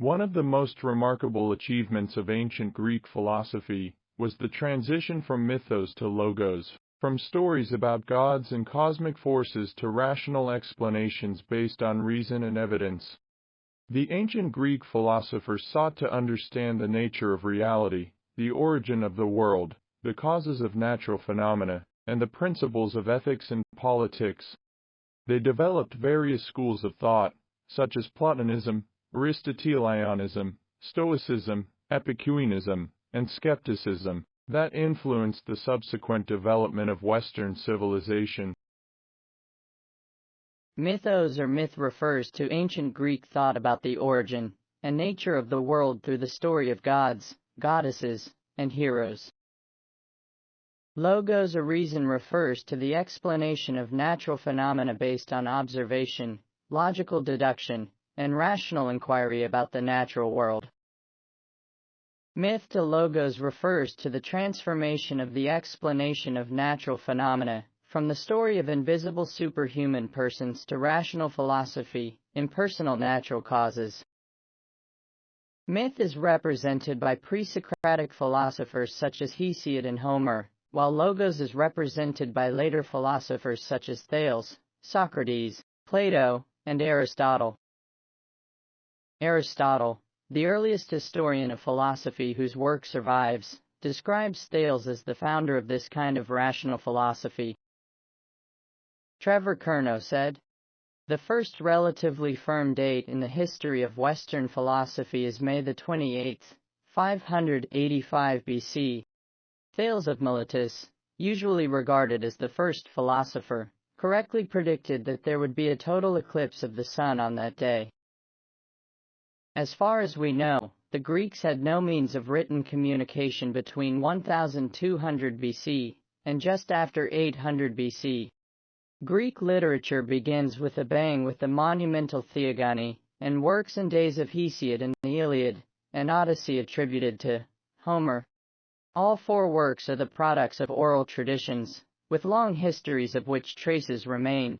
One of the most remarkable achievements of ancient Greek philosophy was the transition from mythos to logos, from stories about gods and cosmic forces to rational explanations based on reason and evidence. The ancient Greek philosophers sought to understand the nature of reality, the origin of the world, the causes of natural phenomena, and the principles of ethics and politics. They developed various schools of thought, such as Platonism, Aristotelianism, Stoicism, Epicureanism, and skepticism, that influenced the subsequent development of Western civilization. Mythos or myth refers to ancient Greek thought about the origin and nature of the world through the story of gods, goddesses, and heroes. Logos or reason refers to the explanation of natural phenomena based on observation, logical deduction, and rational inquiry about the natural world. Myth to logos refers to the transformation of the explanation of natural phenomena from the story of invisible superhuman persons to rational philosophy, impersonal natural causes. Myth is represented by pre-Socratic philosophers such as Hesiod and Homer, while logos is represented by later philosophers such as Thales, Socrates, Plato, and Aristotle. Aristotle, the earliest historian of philosophy whose work survives, describes Thales as the founder of this kind of rational philosophy. Trevor Kernow said, "The first relatively firm date in the history of Western philosophy is May the 28th, 585 BC. Thales of Miletus, usually regarded as the first philosopher, correctly predicted that there would be a total eclipse of the sun on that day." As far as we know, the Greeks had no means of written communication between 1200 BC and just after 800 BC. Greek literature begins with a bang with the monumental Theogony and works and days of Hesiod and the Iliad and Odyssey attributed to Homer. All four works are the products of oral traditions, with long histories of which traces remain.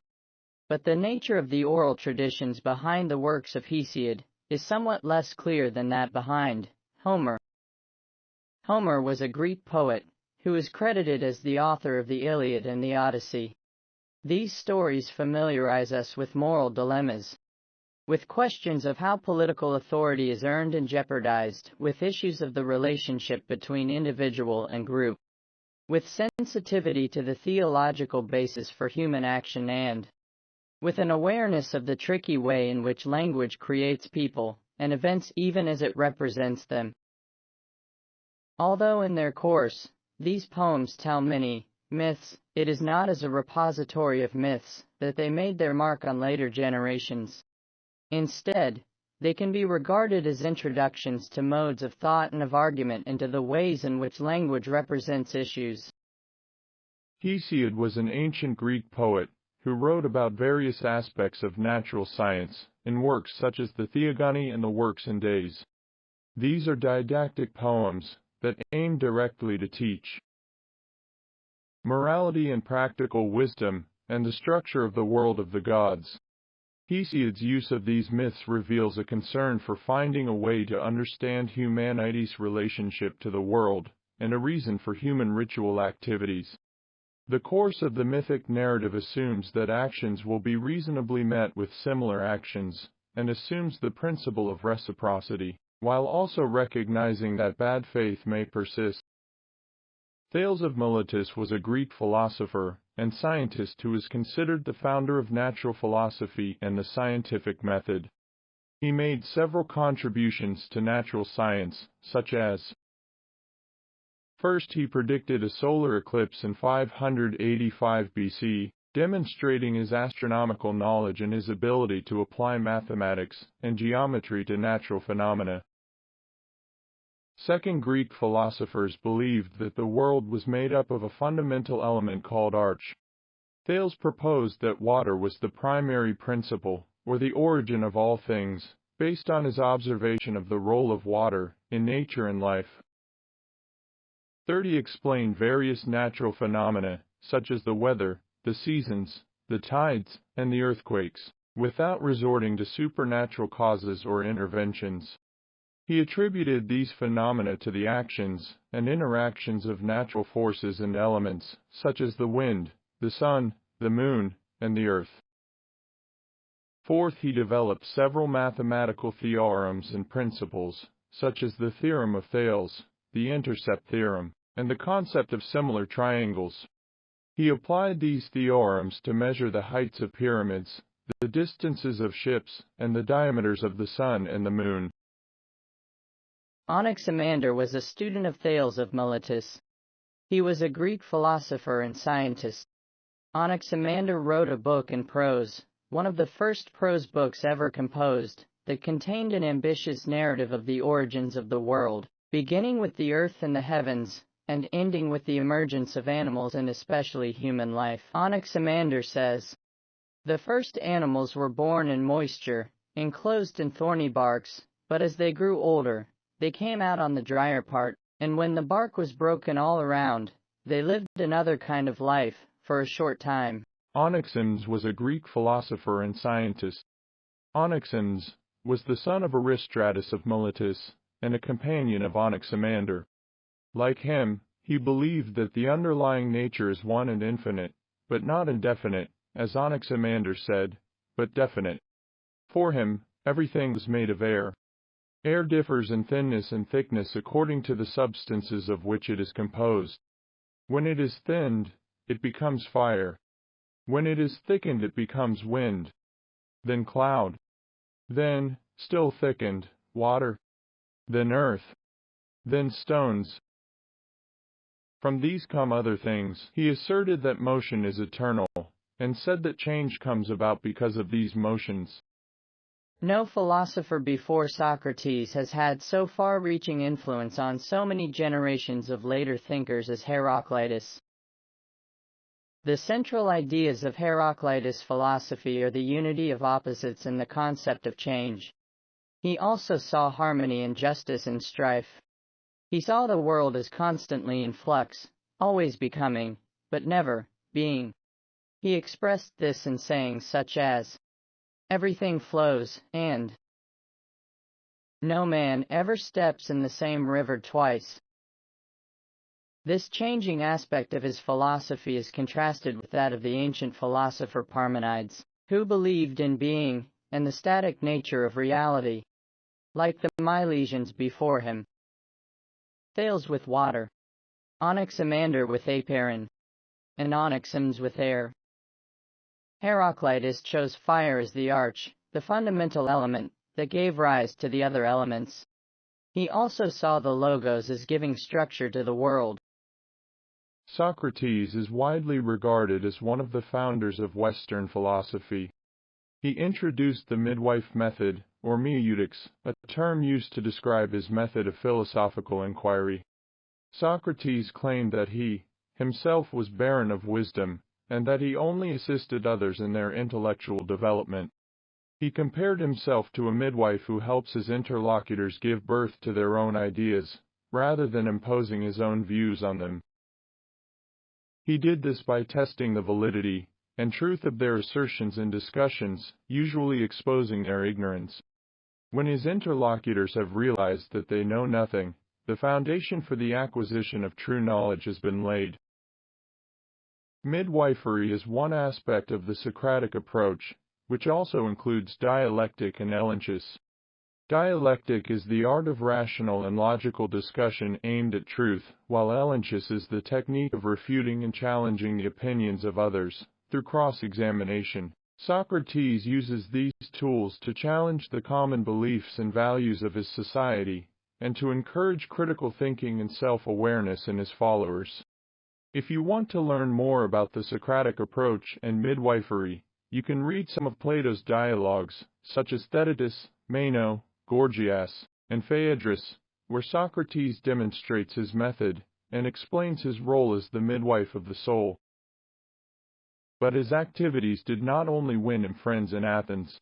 But the nature of the oral traditions behind the works of Hesiod is somewhat less clear than that behind Homer. Homer was a Greek poet who is credited as the author of the Iliad and the Odyssey. These stories familiarize us with moral dilemmas, with questions of how political authority is earned and jeopardized, with issues of the relationship between individual and group, with sensitivity to the theological basis for human action and with an awareness of the tricky way in which language creates people and events even as it represents them. Although in their course, these poems tell many myths, it is not as a repository of myths that they made their mark on later generations. Instead, they can be regarded as introductions to modes of thought and of argument into the ways in which language represents issues. Hesiod was an ancient Greek poet who wrote about various aspects of natural science in works such as the Theogony and the Works and Days. These are didactic poems that aim directly to teach morality and practical wisdom and the structure of the world of the gods. Hesiod's use of these myths reveals a concern for finding a way to understand humanity's relationship to the world and a reason for human ritual activities. The course of the mythic narrative assumes that actions will be reasonably met with similar actions, and assumes the principle of reciprocity, while also recognizing that bad faith may persist. Thales of Miletus was a Greek philosopher and scientist who is considered the founder of natural philosophy and the scientific method. He made several contributions to natural science, such as: first, he predicted a solar eclipse in 585 BC, demonstrating his astronomical knowledge and his ability to apply mathematics and geometry to natural phenomena. Second, Greek philosophers believed that the world was made up of a fundamental element called arche. Thales proposed that water was the primary principle, or the origin of all things, based on his observation of the role of water in nature and life. Third, he explained various natural phenomena, such as the weather, the seasons, the tides, and the earthquakes, without resorting to supernatural causes or interventions. He attributed these phenomena to the actions and interactions of natural forces and elements, such as the wind, the sun, the moon, and the earth. Fourth, he developed several mathematical theorems and principles, such as the theorem of Thales, the intercept theorem, and the concept of similar triangles. He applied these theorems to measure the heights of pyramids, the distances of ships, and the diameters of the sun and the moon. Anaximander was a student of Thales of Miletus. He was a Greek philosopher and scientist. Anaximander wrote a book in prose, one of the first prose books ever composed, that contained an ambitious narrative of the origins of the world, beginning with the earth and the heavens, and ending with the emergence of animals and especially human life. Anaximander says, "The first animals were born in moisture, enclosed in thorny barks, but as they grew older, they came out on the drier part, and when the bark was broken all around, they lived another kind of life for a short time." Anaximander was a Greek philosopher and scientist. Anaximander was the son of Aristotle of Miletus and a companion of Anaximander. Like him, he believed that the underlying nature is one and infinite, but not indefinite, as Anaximander said, but definite. For him, everything was made of air. Air differs in thinness and thickness according to the substances of which it is composed. When it is thinned, it becomes fire. When it is thickened, it becomes wind, then cloud, then, still thickened, water, then earth, then stones. From these come other things. He asserted that motion is eternal, and said that change comes about because of these motions. No philosopher before Socrates has had so far-reaching influence on so many generations of later thinkers as Heraclitus. The central ideas of Heraclitus' philosophy are the unity of opposites and the concept of change. He also saw harmony in justice and strife. He saw the world as constantly in flux, always becoming, but never being. He expressed this in sayings such as, "Everything flows, and no man ever steps in the same river twice." This changing aspect of his philosophy is contrasted with that of the ancient philosopher Parmenides, who believed in being and the static nature of reality. Like the Milesians before him, Thales with water, Anaximander with aperon, and Anaximander with air. Heraclitus chose fire as the arch, the fundamental element that gave rise to the other elements. He also saw the logos as giving structure to the world. Socrates is widely regarded as one of the founders of Western philosophy. He introduced the midwife method, or meieutics, a term used to describe his method of philosophical inquiry. Socrates claimed that he, himself, was barren of wisdom, and that he only assisted others in their intellectual development. He compared himself to a midwife who helps his interlocutors give birth to their own ideas, rather than imposing his own views on them. He did this by testing the validity and truth of their assertions in discussions, usually exposing their ignorance. When his interlocutors have realized that they know nothing, the foundation for the acquisition of true knowledge has been laid. Midwifery is one aspect of the Socratic approach, which also includes dialectic and elenchus. Dialectic is the art of rational and logical discussion aimed at truth, while elenchus is the technique of refuting and challenging the opinions of others through cross-examination. Socrates uses these tools to challenge the common beliefs and values of his society, and to encourage critical thinking and self-awareness in his followers. If you want to learn more about the Socratic approach and midwifery, you can read some of Plato's dialogues, such as Theaetetus, Meno, Gorgias, and Phaedrus, where Socrates demonstrates his method and explains his role as the midwife of the soul. But his activities did not only win him friends in Athens.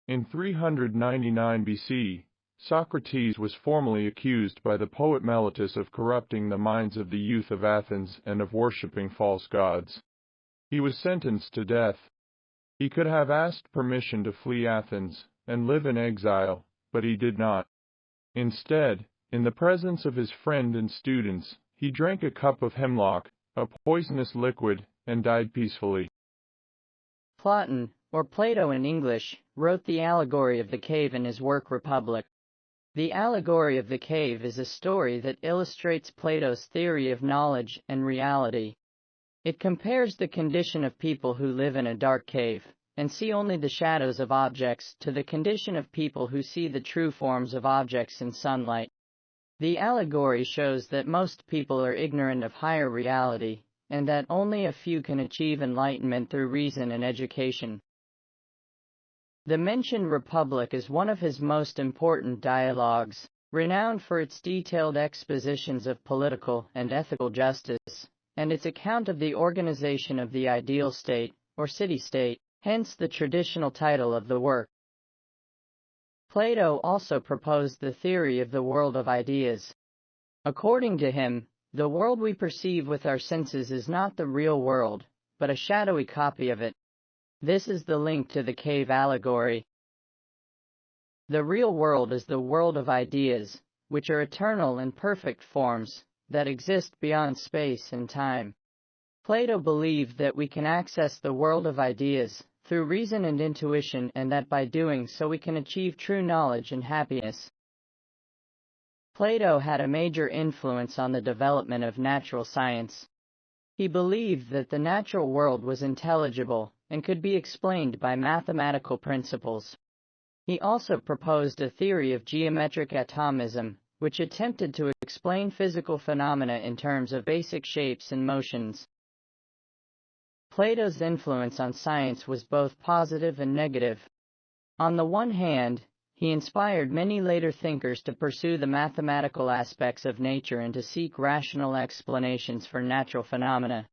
In 399 BC, Socrates was formally accused by the poet Meletus of corrupting the minds of the youth of Athens and of worshipping false gods. He was sentenced to death. He could have asked permission to flee Athens and live in exile, but he did not. Instead, in the presence of his friend and students, he drank a cup of hemlock, a poisonous liquid, and died peacefully. Plato, or Plato in English, wrote the allegory of the cave in his work Republic. The allegory of the cave is a story that illustrates Plato's theory of knowledge and reality. It compares the condition of people who live in a dark cave and see only the shadows of objects to the condition of people who see the true forms of objects in sunlight. The allegory shows that most people are ignorant of higher reality, and that only a few can achieve enlightenment through reason and education. The mentioned Republic is one of his most important dialogues, renowned for its detailed expositions of political and ethical justice, and its account of the organization of the ideal state, or city-state, hence the traditional title of the work. Plato also proposed the theory of the world of ideas. According to him, the world we perceive with our senses is not the real world, but a shadowy copy of it. This is the link to the cave allegory. The real world is the world of ideas, which are eternal and perfect forms that exist beyond space and time. Plato believed that we can access the world of ideas through reason and intuition, and that by doing so we can achieve true knowledge and happiness. Plato had a major influence on the development of natural science. He believed that the natural world was intelligible and could be explained by mathematical principles. He also proposed a theory of geometric atomism, which attempted to explain physical phenomena in terms of basic shapes and motions. Plato's influence on science was both positive and negative. On the one hand, he inspired many later thinkers to pursue the mathematical aspects of nature and to seek rational explanations for natural phenomena.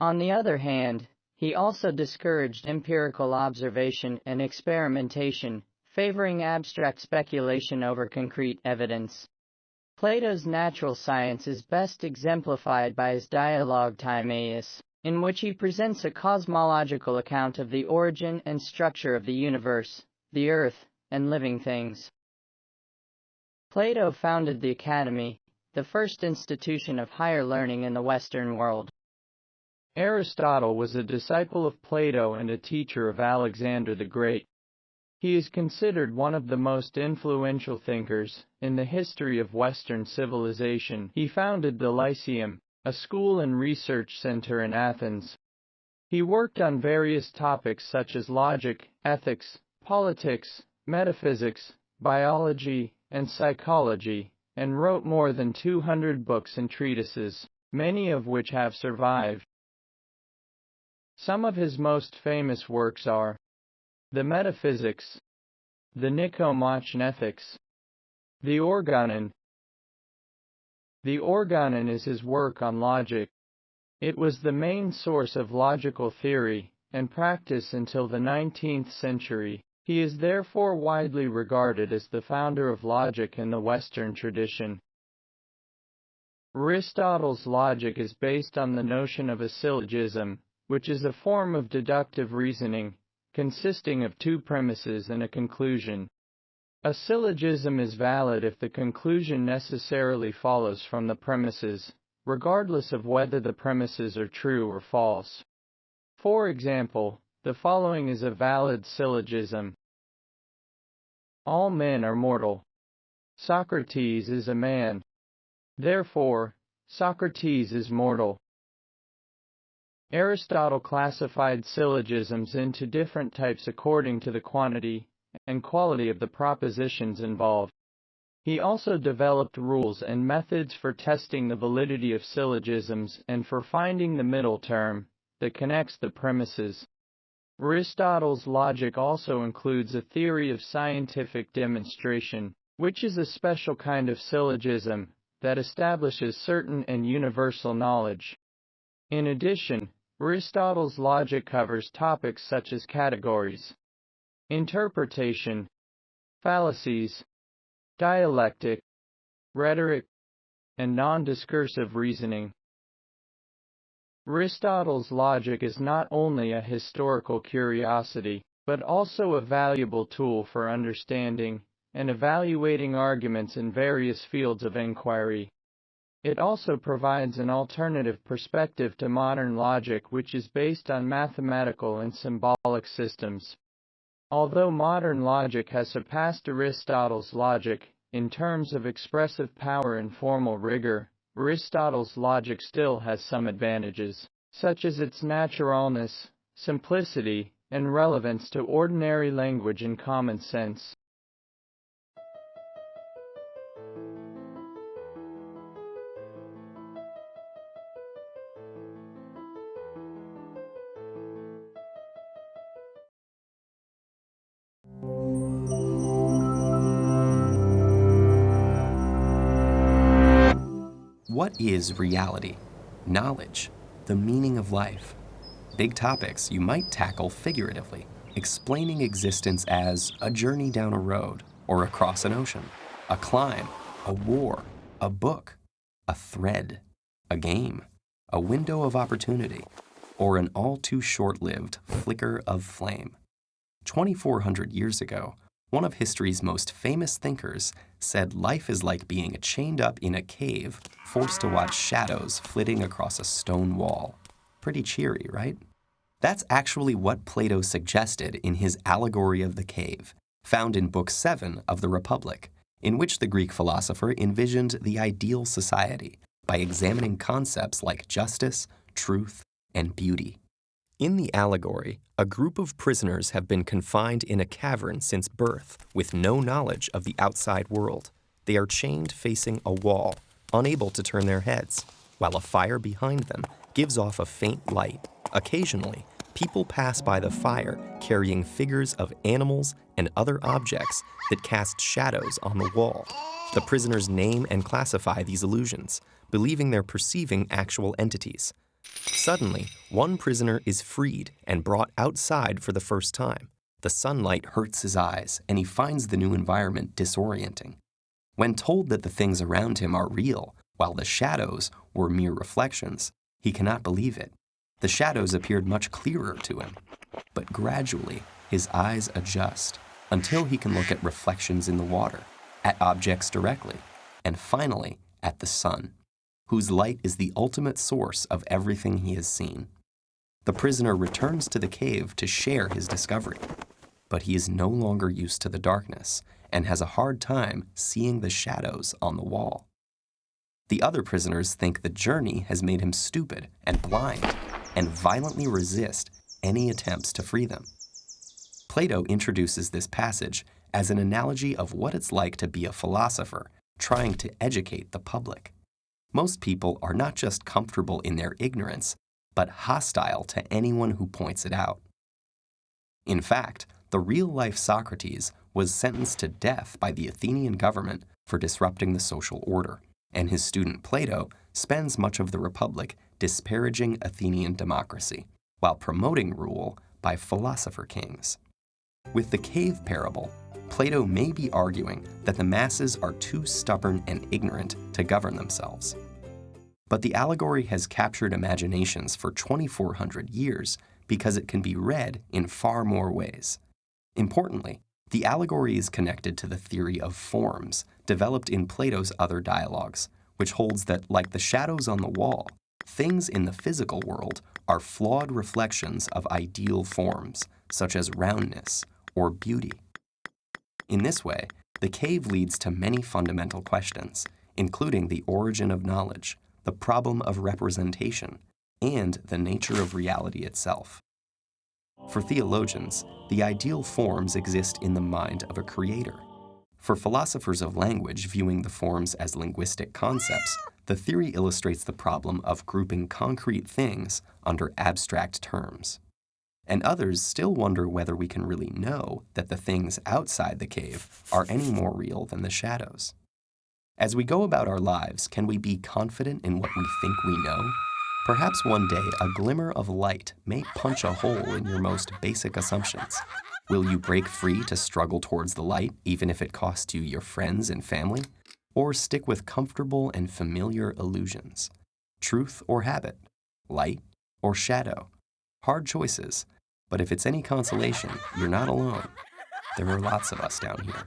On the other hand, he also discouraged empirical observation and experimentation, favoring abstract speculation over concrete evidence. Plato's natural science is best exemplified by his dialogue Timaeus, in which he presents a cosmological account of the origin and structure of the universe, the earth, and living things. Plato founded the Academy, the first institution of higher learning in the Western world. Aristotle was a disciple of Plato and a teacher of Alexander the Great. He is considered one of the most influential thinkers in the history of Western civilization. He founded the Lyceum, a school and research center in Athens. He worked on various topics such as logic, ethics, politics, metaphysics, biology, and psychology, and wrote more than 200 books and treatises, many of which have survived. Some of his most famous works are the Metaphysics, the Nicomachean Ethics, the Organon. The Organon is his work on logic. It was the main source of logical theory and practice until the 19th century. He is therefore widely regarded as the founder of logic in the Western tradition. Aristotle's logic is based on the notion of a syllogism, which is a form of deductive reasoning, consisting of two premises and a conclusion. A syllogism is valid if the conclusion necessarily follows from the premises, regardless of whether the premises are true or false. For example, the following is a valid syllogism. All men are mortal. Socrates is a man. Therefore, Socrates is mortal. Aristotle classified syllogisms into different types according to the quantity and quality of the propositions involved. He also developed rules and methods for testing the validity of syllogisms and for finding the middle term that connects the premises. Aristotle's logic also includes a theory of scientific demonstration, which is a special kind of syllogism that establishes certain and universal knowledge. In addition, Aristotle's logic covers topics such as categories, interpretation, fallacies, dialectic, rhetoric, and non-discursive reasoning. Aristotle's logic is not only a historical curiosity, but also a valuable tool for understanding and evaluating arguments in various fields of inquiry. It also provides an alternative perspective to modern logic, which is based on mathematical and symbolic systems. Although modern logic has surpassed Aristotle's logic in terms of expressive power and formal rigor, Aristotle's logic still has some advantages, such as its naturalness, simplicity, and relevance to ordinary language and common sense. What is reality? Knowledge? The meaning of life? Big topics you might tackle figuratively, explaining existence as a journey down a road or across an ocean, a climb, a war, a book, a thread, a game, a window of opportunity, or an all too short-lived flicker of flame. 2,400 years ago, one of history's most famous thinkers said life is like being chained up in a cave, forced to watch shadows flitting across a stone wall. Pretty cheery, right? That's actually what Plato suggested in his Allegory of the Cave, found in Book 7 of the Republic, in which the Greek philosopher envisioned the ideal society by examining concepts like justice, truth, and beauty. In the allegory, a group of prisoners have been confined in a cavern since birth with no knowledge of the outside world. They are chained facing a wall, unable to turn their heads, while a fire behind them gives off a faint light. Occasionally, people pass by the fire carrying figures of animals and other objects that cast shadows on the wall. The prisoners name and classify these illusions, believing they're perceiving actual entities. Suddenly, one prisoner is freed and brought outside for the first time. The sunlight hurts his eyes, and he finds the new environment disorienting. When told that the things around him are real, while the shadows were mere reflections, he cannot believe it. The shadows appeared much clearer to him, but gradually his eyes adjust until he can look at reflections in the water, at objects directly, and finally at the sun, whose light is the ultimate source of everything he has seen. The prisoner returns to the cave to share his discovery, but he is no longer used to the darkness and has a hard time seeing the shadows on the wall. The other prisoners think the journey has made him stupid and blind and violently resist any attempts to free them. Plato introduces this passage as an analogy of what it's like to be a philosopher trying to educate the public. Most people are not just comfortable in their ignorance, but hostile to anyone who points it out. In fact, the real-life Socrates was sentenced to death by the Athenian government for disrupting the social order, and his student Plato spends much of the Republic disparaging Athenian democracy, while promoting rule by philosopher kings. With the cave parable, Plato may be arguing that the masses are too stubborn and ignorant to govern themselves. But the allegory has captured imaginations for 2,400 years because it can be read in far more ways. Importantly, the allegory is connected to the theory of forms developed in Plato's other dialogues, which holds that, like the shadows on the wall, things in the physical world are flawed reflections of ideal forms, such as roundness or beauty. In this way, the cave leads to many fundamental questions, including the origin of knowledge, the problem of representation, and the nature of reality itself. For theologians, the ideal forms exist in the mind of a creator. For philosophers of language viewing the forms as linguistic concepts, the theory illustrates the problem of grouping concrete things under abstract terms. And others still wonder whether we can really know that the things outside the cave are any more real than the shadows. As we go about our lives, can we be confident in what we think we know? Perhaps one day a glimmer of light may punch a hole in your most basic assumptions. Will you break free to struggle towards the light, even if it costs you your friends and family? Or stick with comfortable and familiar illusions? Truth or habit? Light or shadow? Hard choices, but if it's any consolation, you're not alone. There are lots of us down here.